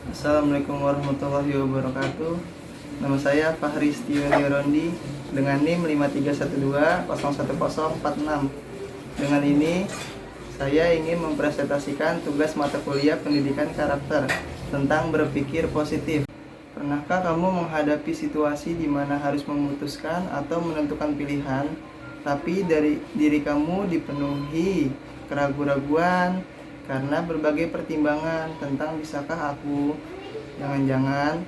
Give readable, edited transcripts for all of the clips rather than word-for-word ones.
Assalamualaikum warahmatullahi wabarakatuh. Nama saya Fahri Setiawan Rondi dengan NIM 5312011046. Dengan ini saya ingin mempresentasikan tugas mata kuliah pendidikan karakter tentang berpikir positif. Pernahkah kamu menghadapi situasi di mana harus memutuskan atau menentukan pilihan, tapi dari diri kamu dipenuhi keraguan-raguan karena berbagai pertimbangan tentang bisakah aku, jangan-jangan,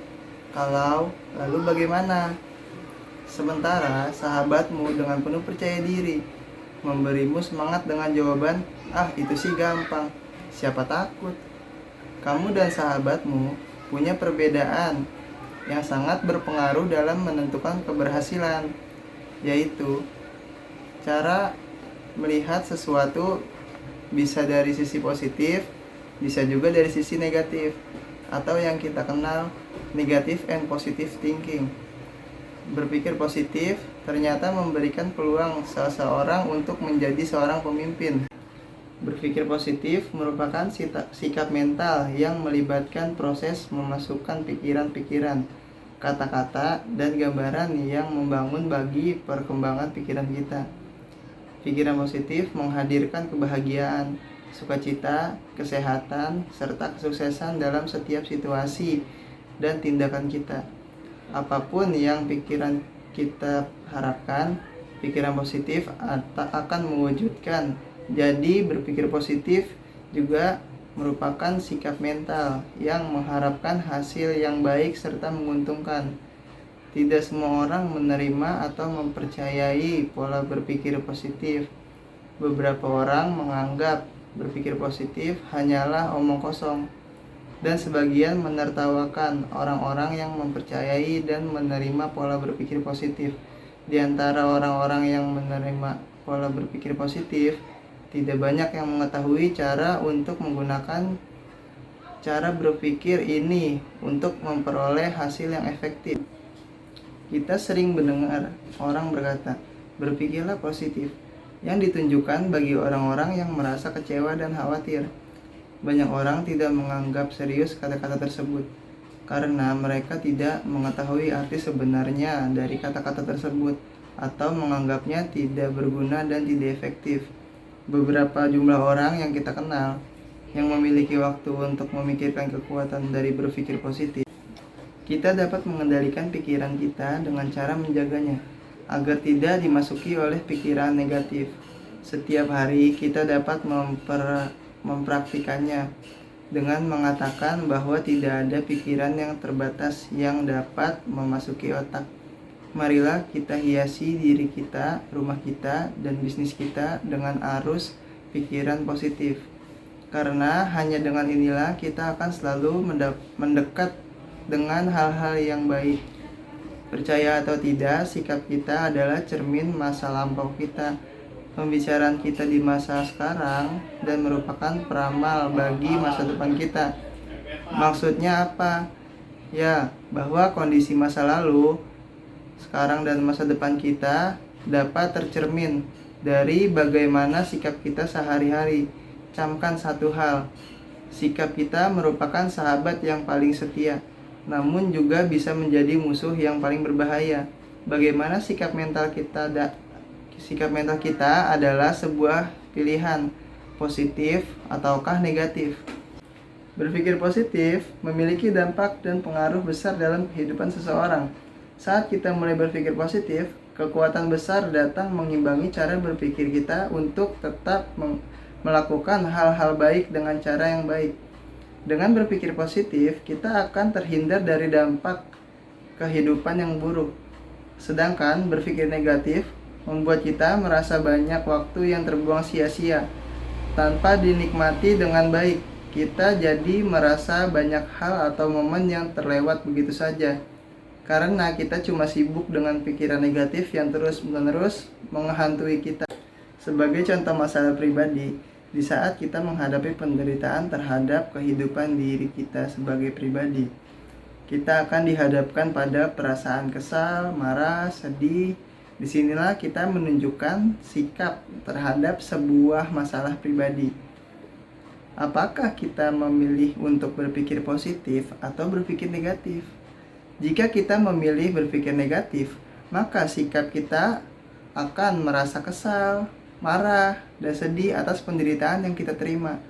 kalau, lalu bagaimana? Sementara sahabatmu dengan penuh percaya diri memberimu semangat dengan jawaban, ah itu sih gampang, siapa takut. Kamu dan sahabatmu punya perbedaan yang sangat berpengaruh dalam menentukan keberhasilan, yaitu cara melihat sesuatu bisa dari sisi positif, bisa juga dari sisi negatif, atau yang kita kenal negative and positive thinking. Berpikir positif ternyata memberikan peluang seseorang untuk menjadi seorang pemimpin. Berpikir positif merupakan sikap mental yang melibatkan proses memasukkan pikiran-pikiran, kata-kata, dan gambaran yang membangun bagi perkembangan pikiran kita. Pikiran positif menghadirkan kebahagiaan, sukacita, kesehatan, serta kesuksesan dalam setiap situasi dan tindakan kita. Apapun yang pikiran kita harapkan, pikiran positif akan mewujudkan. Jadi berpikir positif juga merupakan sikap mental yang mengharapkan hasil yang baik serta menguntungkan. Tidak semua orang menerima atau mempercayai pola berpikir positif. Beberapa orang menganggap berpikir positif hanyalah omong kosong, dan sebagian menertawakan orang-orang yang mempercayai dan menerima pola berpikir positif. Di antara orang-orang yang menerima pola berpikir positif, tidak banyak yang mengetahui cara untuk menggunakan cara berpikir ini untuk memperoleh hasil yang efektif. Kita sering mendengar orang berkata, berpikirlah positif, yang ditunjukkan bagi orang-orang yang merasa kecewa dan khawatir. Banyak orang tidak menganggap serius kata-kata tersebut, karena mereka tidak mengetahui arti sebenarnya dari kata-kata tersebut, atau menganggapnya tidak berguna dan tidak efektif. Beberapa jumlah orang yang kita kenal, yang memiliki waktu untuk memikirkan kekuatan dari berpikir positif. Kita dapat mengendalikan pikiran kita dengan cara menjaganya, agar tidak dimasuki oleh pikiran negatif. Setiap hari kita dapat mempraktikannya dengan mengatakan bahwa tidak ada pikiran yang terbatas yang dapat memasuki otak. Marilah kita hiasi diri kita, rumah kita, dan bisnis kita dengan arus pikiran positif. Karena hanya dengan inilah kita akan selalu mendekat dengan hal-hal yang baik. Percaya atau tidak, sikap kita adalah cermin masa lampau kita. Pembicaraan kita di masa sekarang dan merupakan peramal bagi masa depan kita. Maksudnya apa? Ya, bahwa kondisi masa lalu, sekarang dan masa depan kita dapat tercermin dari bagaimana sikap kita sehari-hari. Camkan satu hal, sikap kita merupakan sahabat yang paling setia, namun juga bisa menjadi musuh yang paling berbahaya. Bagaimana sikap mental kita adalah sebuah pilihan, positif ataukah negatif. Berpikir positif memiliki dampak dan pengaruh besar dalam kehidupan seseorang. Saat kita mulai berpikir positif, kekuatan besar datang mengimbangi cara berpikir kita untuk tetap melakukan hal-hal baik dengan cara yang baik. Dengan berpikir positif, kita akan terhindar dari dampak kehidupan yang buruk. Sedangkan berpikir negatif membuat kita merasa banyak waktu yang terbuang sia-sia tanpa dinikmati dengan baik. Kita jadi merasa banyak hal atau momen yang terlewat begitu saja, karena kita cuma sibuk dengan pikiran negatif yang terus-menerus menghantui kita. Sebagai contoh masalah pribadi, di saat kita menghadapi penderitaan terhadap kehidupan diri kita sebagai pribadi, kita akan dihadapkan pada perasaan kesal, marah, sedih. Disinilah kita menunjukkan sikap terhadap sebuah masalah pribadi. apakah kita memilih untuk berpikir positif atau berpikir negatif? Jika kita memilih berpikir negatif, maka sikap kita akan merasa kesal, marah, dan sedih atas penderitaan yang kita terima.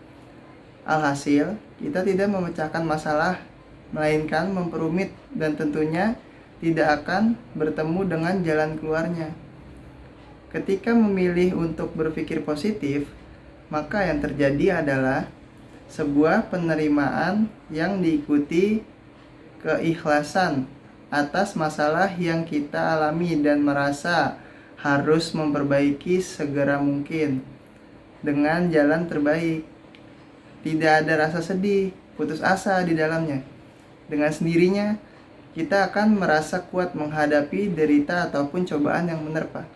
Alhasil, kita tidak memecahkan masalah, melainkan memperumit dan tentunya tidak akan bertemu dengan jalan keluarnya. Ketika memilih untuk berpikir positif, maka yang terjadi adalah sebuah penerimaan yang diikuti keikhlasan atas masalah yang kita alami dan merasa harus memperbaiki segera mungkin dengan jalan terbaik. Tidak ada rasa sedih, putus asa di dalamnya. Dengan sendirinya, kita akan merasa kuat menghadapi derita ataupun cobaan yang menerpa.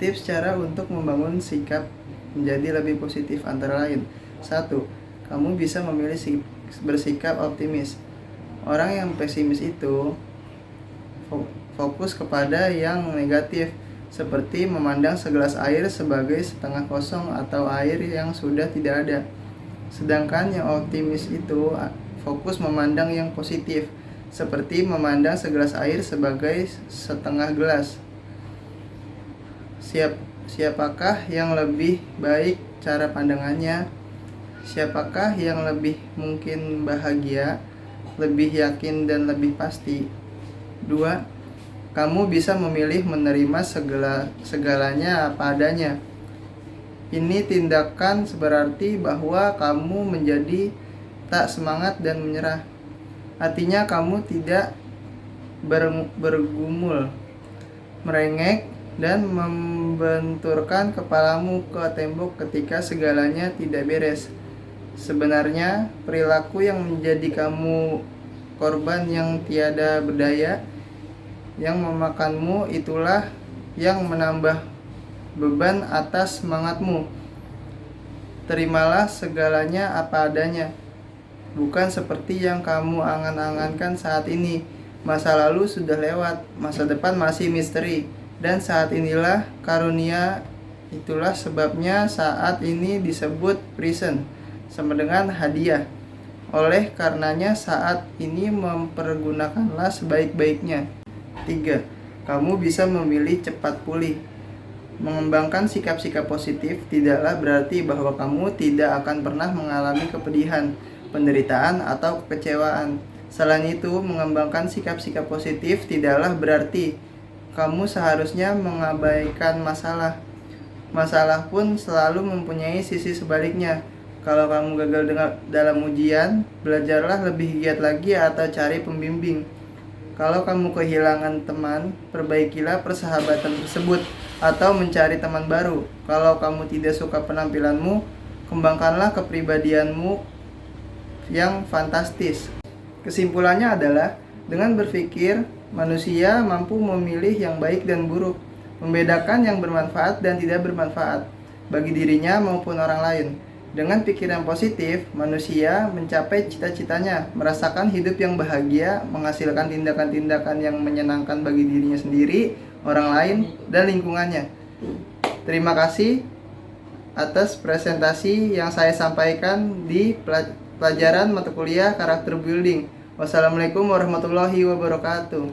Tips cara untuk membangun sikap menjadi lebih positif antara lain. 1. Kamu bisa memilih bersikap optimis. Orang yang pesimis itu fokus kepada yang negatif, seperti memandang segelas air sebagai setengah kosong atau air yang sudah tidak ada. Sedangkan yang optimis itu fokus memandang yang positif, seperti memandang segelas air sebagai setengah gelas. Siapakah yang lebih baik cara pandangannya? Siapakah yang lebih mungkin bahagia, lebih yakin dan lebih pasti? 2. Kamu bisa memilih menerima segalanya apa adanya. Ini tindakan berarti bahwa kamu menjadi tak semangat dan menyerah. Artinya kamu tidak bergumul, merengek, dan membenturkan kepalamu ke tembok ketika segalanya tidak beres. Sebenarnya, perilaku yang menjadi kamu korban yang tiada berdaya, yang memakanmu, itulah yang menambah beban atas semangatmu. Terimalah segalanya apa adanya, bukan seperti yang kamu angan-angankan saat ini. Masa lalu sudah lewat, masa depan masih misteri, dan saat inilah karunia. Itulah sebabnya saat ini disebut present, sama dengan hadiah. Oleh karenanya saat ini mempergunakanlah sebaik-baiknya. 3. Kamu bisa memilih cepat pulih. Mengembangkan sikap-sikap positif tidaklah berarti bahwa kamu tidak akan pernah mengalami kepedihan, penderitaan, atau kekecewaan. Selain itu, mengembangkan sikap-sikap positif tidaklah berarti kamu seharusnya mengabaikan masalah. Masalah pun selalu mempunyai sisi sebaliknya. Kalau kamu gagal dalam ujian, belajarlah lebih giat lagi atau cari pembimbing. Kalau kamu kehilangan teman, perbaikilah persahabatan tersebut atau mencari teman baru. Kalau kamu tidak suka penampilanmu, kembangkanlah kepribadianmu yang fantastis. Kesimpulannya adalah, dengan berpikir, manusia mampu memilih yang baik dan buruk, membedakan yang bermanfaat dan tidak bermanfaat bagi dirinya maupun orang lain. Dengan pikiran positif, manusia mencapai cita-citanya, merasakan hidup yang bahagia, menghasilkan tindakan-tindakan yang menyenangkan bagi dirinya sendiri, orang lain, dan lingkungannya. Terima kasih atas presentasi yang saya sampaikan di pelajaran mata kuliah karakter building. Wassalamualaikum warahmatullahi wabarakatuh.